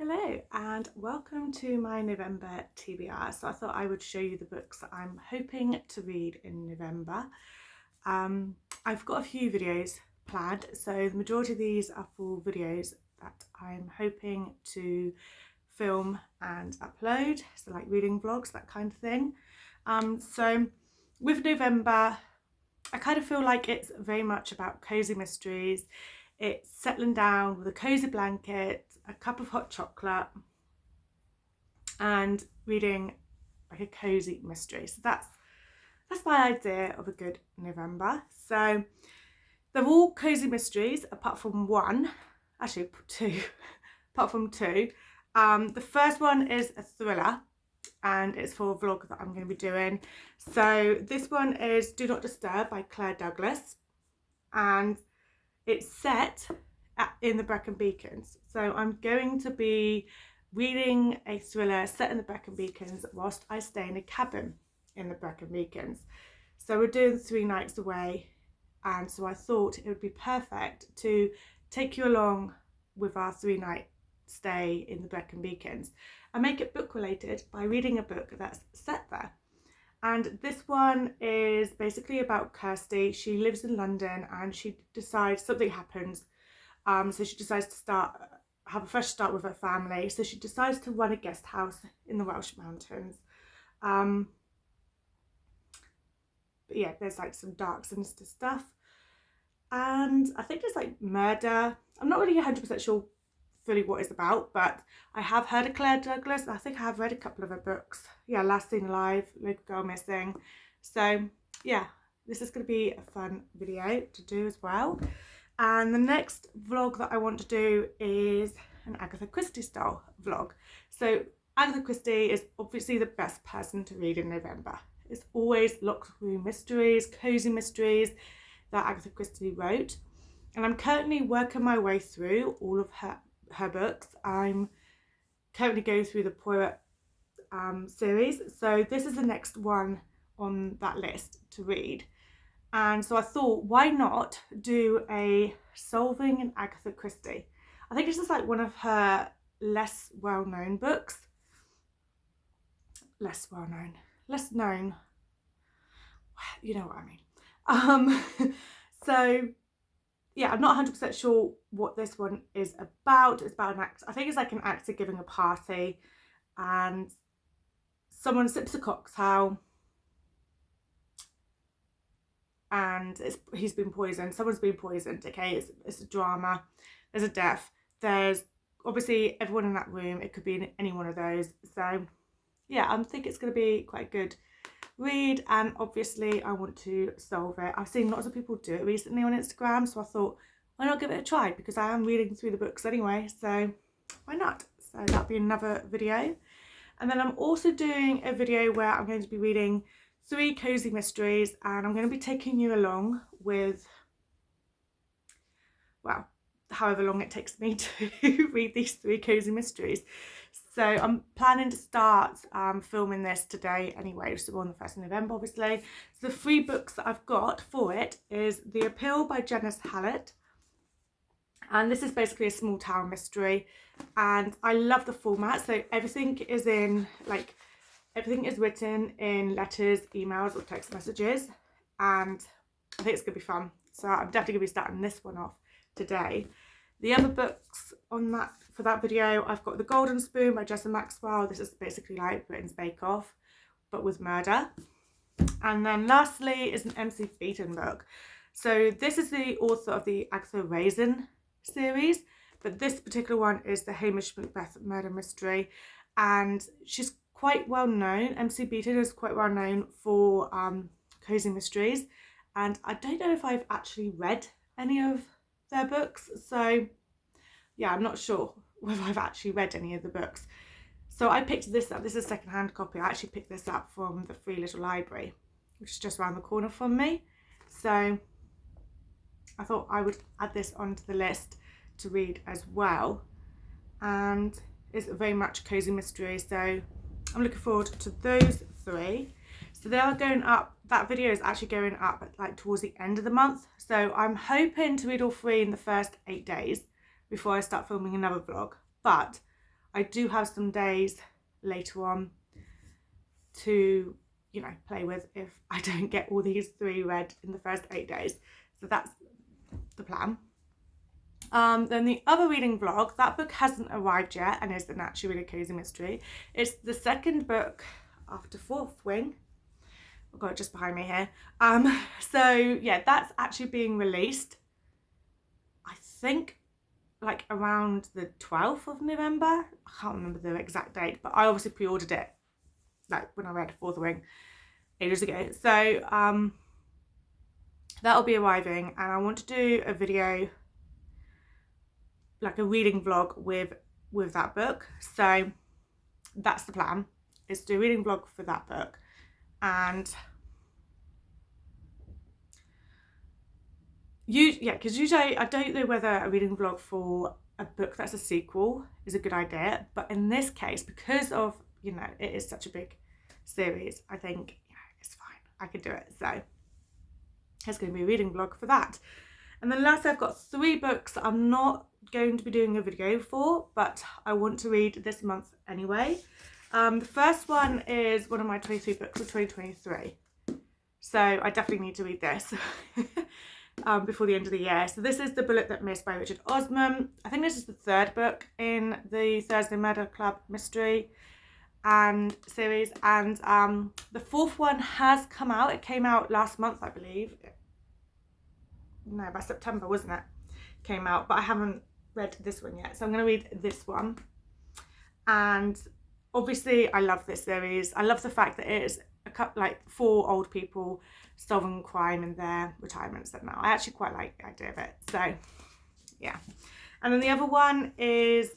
Hello and welcome to my November TBR. So I thought I would show you the books that I'm hoping to read in November. I've got a few videos planned, so the majority of these are full videos that I'm hoping to film and upload, so like reading vlogs, that kind of thing. So with November, I kind of feel like it's very much about cozy mysteries. It's settling down with a cozy blanket, a cup of hot chocolate, and reading like a cozy mystery. So that's my idea of a good November. So they're all cozy mysteries apart from one, actually two, apart from two. The first one is a thriller, and it's for a vlog that I'm going to be doing. So this one is Do Not Disturb by Claire Douglas, and it's set in the Brecon Beacons. So I'm going to be reading a thriller set in the Brecon Beacons whilst I stay in a cabin in the Brecon Beacons. So we're doing 3 nights away, and so I thought it would be perfect to take you along with our 3-night stay in the Brecon Beacons and make it book related by reading a book that's set there. And this one is basically about Kirsty. She lives in London and she decides something happens. So she decides to have a fresh start with her family. So she decides to run a guest house in the Welsh mountains. But yeah, there's like some dark, sinister stuff. And I think there's like murder. I'm not really 100% sure fully what it's about, but I have heard of Claire Douglas. I think I have read a couple of her books. Yeah, Last Seen Alive, Local Girl Missing. So yeah, this is going to be a fun video to do as well. And the next vlog that I want to do is an Agatha Christie style vlog. So Agatha Christie is obviously the best person to read in November. It's always locked room mysteries, cozy mysteries that Agatha Christie wrote. And I'm currently working my way through all of her books. I'm currently going through the Poirot series, so this is the next one on that list to read. And so I thought, why not do a Solving an Agatha Christie? I think this is like one of her less well-known books. Less known, you know what I mean. So yeah, I'm not 100% sure what this one is about. It's about an actor. I think it's like an actor giving a party and someone sips a cocktail and he's been poisoned. Someone's been poisoned, okay? It's a drama. There's a death. There's obviously everyone in that room. It could be in any one of those. So yeah, I think it's going to be quite a good read, and obviously I want to solve it. I've seen lots of people do it recently on Instagram, so I thought, why not give it a try, because I am reading through the books anyway, so why not? So that'll be another video. And then I'm also doing a video where I'm going to be reading 3 cozy mysteries, and I'm going to be taking you along with, well, however long it takes me to read these 3 cozy mysteries. So I'm planning to start filming this today anyway, so on the 1st of November obviously. So the 3 books that I've got for it is The Appeal by Janice Hallett, and this is basically a small town mystery, and I love the format. So everything is written in letters, emails or text messages, and I think it's gonna be fun. So I'm definitely gonna be starting this one off today. The other books for that video, I've got The Golden Spoon by Jessa Maxwell. This is basically like Britain's Bake Off, but with murder. And then lastly is an MC Beaton book. So this is the author of the Agatha Raisin series, but this particular one is the Hamish Macbeth murder mystery, and she's quite well known. MC Beaton is quite well known for cozy mysteries, and I don't know if I've actually read any of their books, so yeah, I'm not sure whether I've actually read any of the books. So I picked this up. This is a second-hand copy. I actually picked this up from the Free Little Library, which is just around the corner from me. So I thought I would add this onto the list to read as well, and it's very much cozy mystery, so I'm looking forward to those 3. So they are going up. That video is actually going up like towards the end of the month, so I'm hoping to read all 3 in the first 8 days before I start filming another vlog. But I do have some days later on to, you know, play with if I don't get all these 3 read in the first 8 days. So that's the plan. Then the other reading vlog, that book hasn't arrived yet and is an actually really cozy mystery. It's the second book after Fourth Wing. I've got it just behind me here. So yeah, that's actually being released, I think, like around the 12th of November. I can't remember the exact date, but I obviously pre-ordered it like when I read Fourth Wing ages ago. So that'll be arriving, and I want to do a video, like a reading vlog with that book. So that's the plan, is to do a reading vlog for that book. And because usually I don't know whether a reading vlog for a book that's a sequel is a good idea, but in this case, because of, you know, it is such a big series, I think, yeah, it's fine, I could do it. So there's going to be a reading vlog for that. And then lastly, I've got 3 books that I'm not going to be doing a video for, but I want to read this month anyway. The first one is one of my 23 books of 2023. So I definitely need to read this before the end of the year. So this is The Bullet That Missed by Richard Osman. I think this is the 3rd book in the Thursday Murder Club mystery and series. And the 4th one has come out. It came out last month, I believe. No, by September, wasn't it? Came out, but I haven't read this one yet. So I'm going to read this one. And obviously I love this series. I love the fact that it is like 4 old people solving crime in their retirements now. I actually quite like the idea of it. So yeah. And then the other one is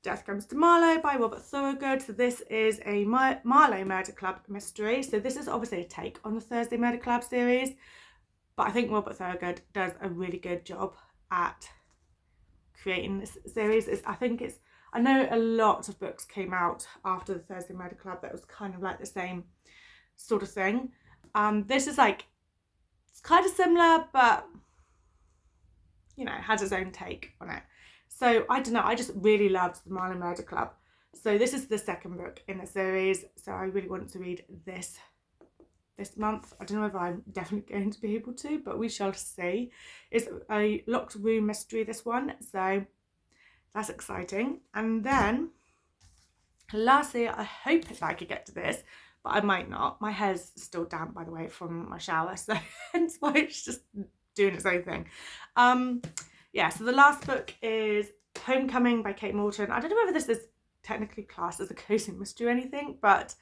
Death Comes to Marlowe by Robert Thorogood. So this is a Marlowe Murder Club mystery. So this is obviously a take on the Thursday Murder Club series, but I think Robert Thorogood does a really good job at creating this series. I know a lot of books came out after the Thursday Murder Club that was kind of like the same sort of thing. This is like, it's kind of similar, but, you know, it has its own take on it. So I don't know, I just really loved the Marlowe Murder Club. So this is the 2nd book in the series. So I really want to read this month. I don't know if I'm definitely going to be able to, but we shall see. It's a locked room mystery, this one. So that's exciting. And then lastly, I hope that I could get to this, but I might not. My hair's still damp, by the way, from my shower, so hence why it's just doing its own thing. Yeah, so the last book is Homecoming by Kate Morton. I don't know whether this is technically classed as a cozy mystery or anything, but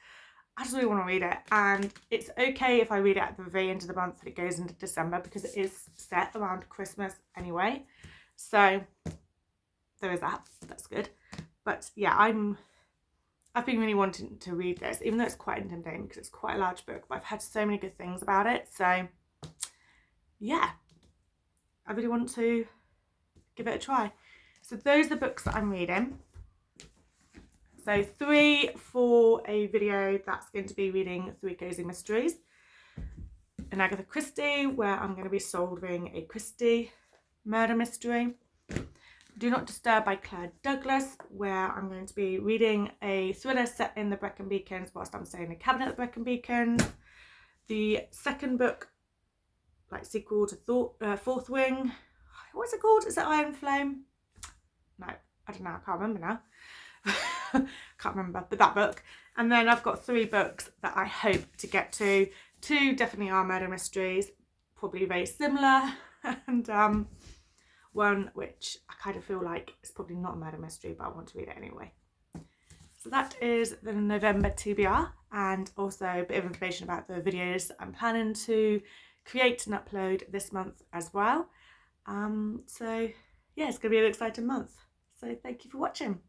I just really want to read it. And it's okay if I read it at the very end of the month and it goes into December, because it is set around Christmas anyway. So there is that. That's good. But yeah, I've been really wanting to read this, even though it's quite intimidating because it's quite a large book, but I've had so many good things about it. So yeah, I really want to give it a try. So those are the books that I'm reading. So 3 for a video that's going to be reading 3 cozy mysteries. An Agatha Christie, where I'm going to be solving a Christie murder mystery. Do Not Disturb by Claire Douglas, where I'm going to be reading a thriller set in the Brecon Beacons whilst I'm staying in a cabin at the Brecon Beacons. The 2nd book, like sequel to Fourth Wing. What's it called? Is it Iron Flame? No, I don't know. I can't remember now. Can't remember, but that book. And then I've got 3 books that I hope to get to. 2 definitely are murder mysteries, probably very similar, and one which I kind of feel like is probably not a murder mystery, but I want to read it anyway. So that is the November TBR, and also a bit of information about the videos I'm planning to create and upload this month as well. So yeah, it's going to be an exciting month. So thank you for watching.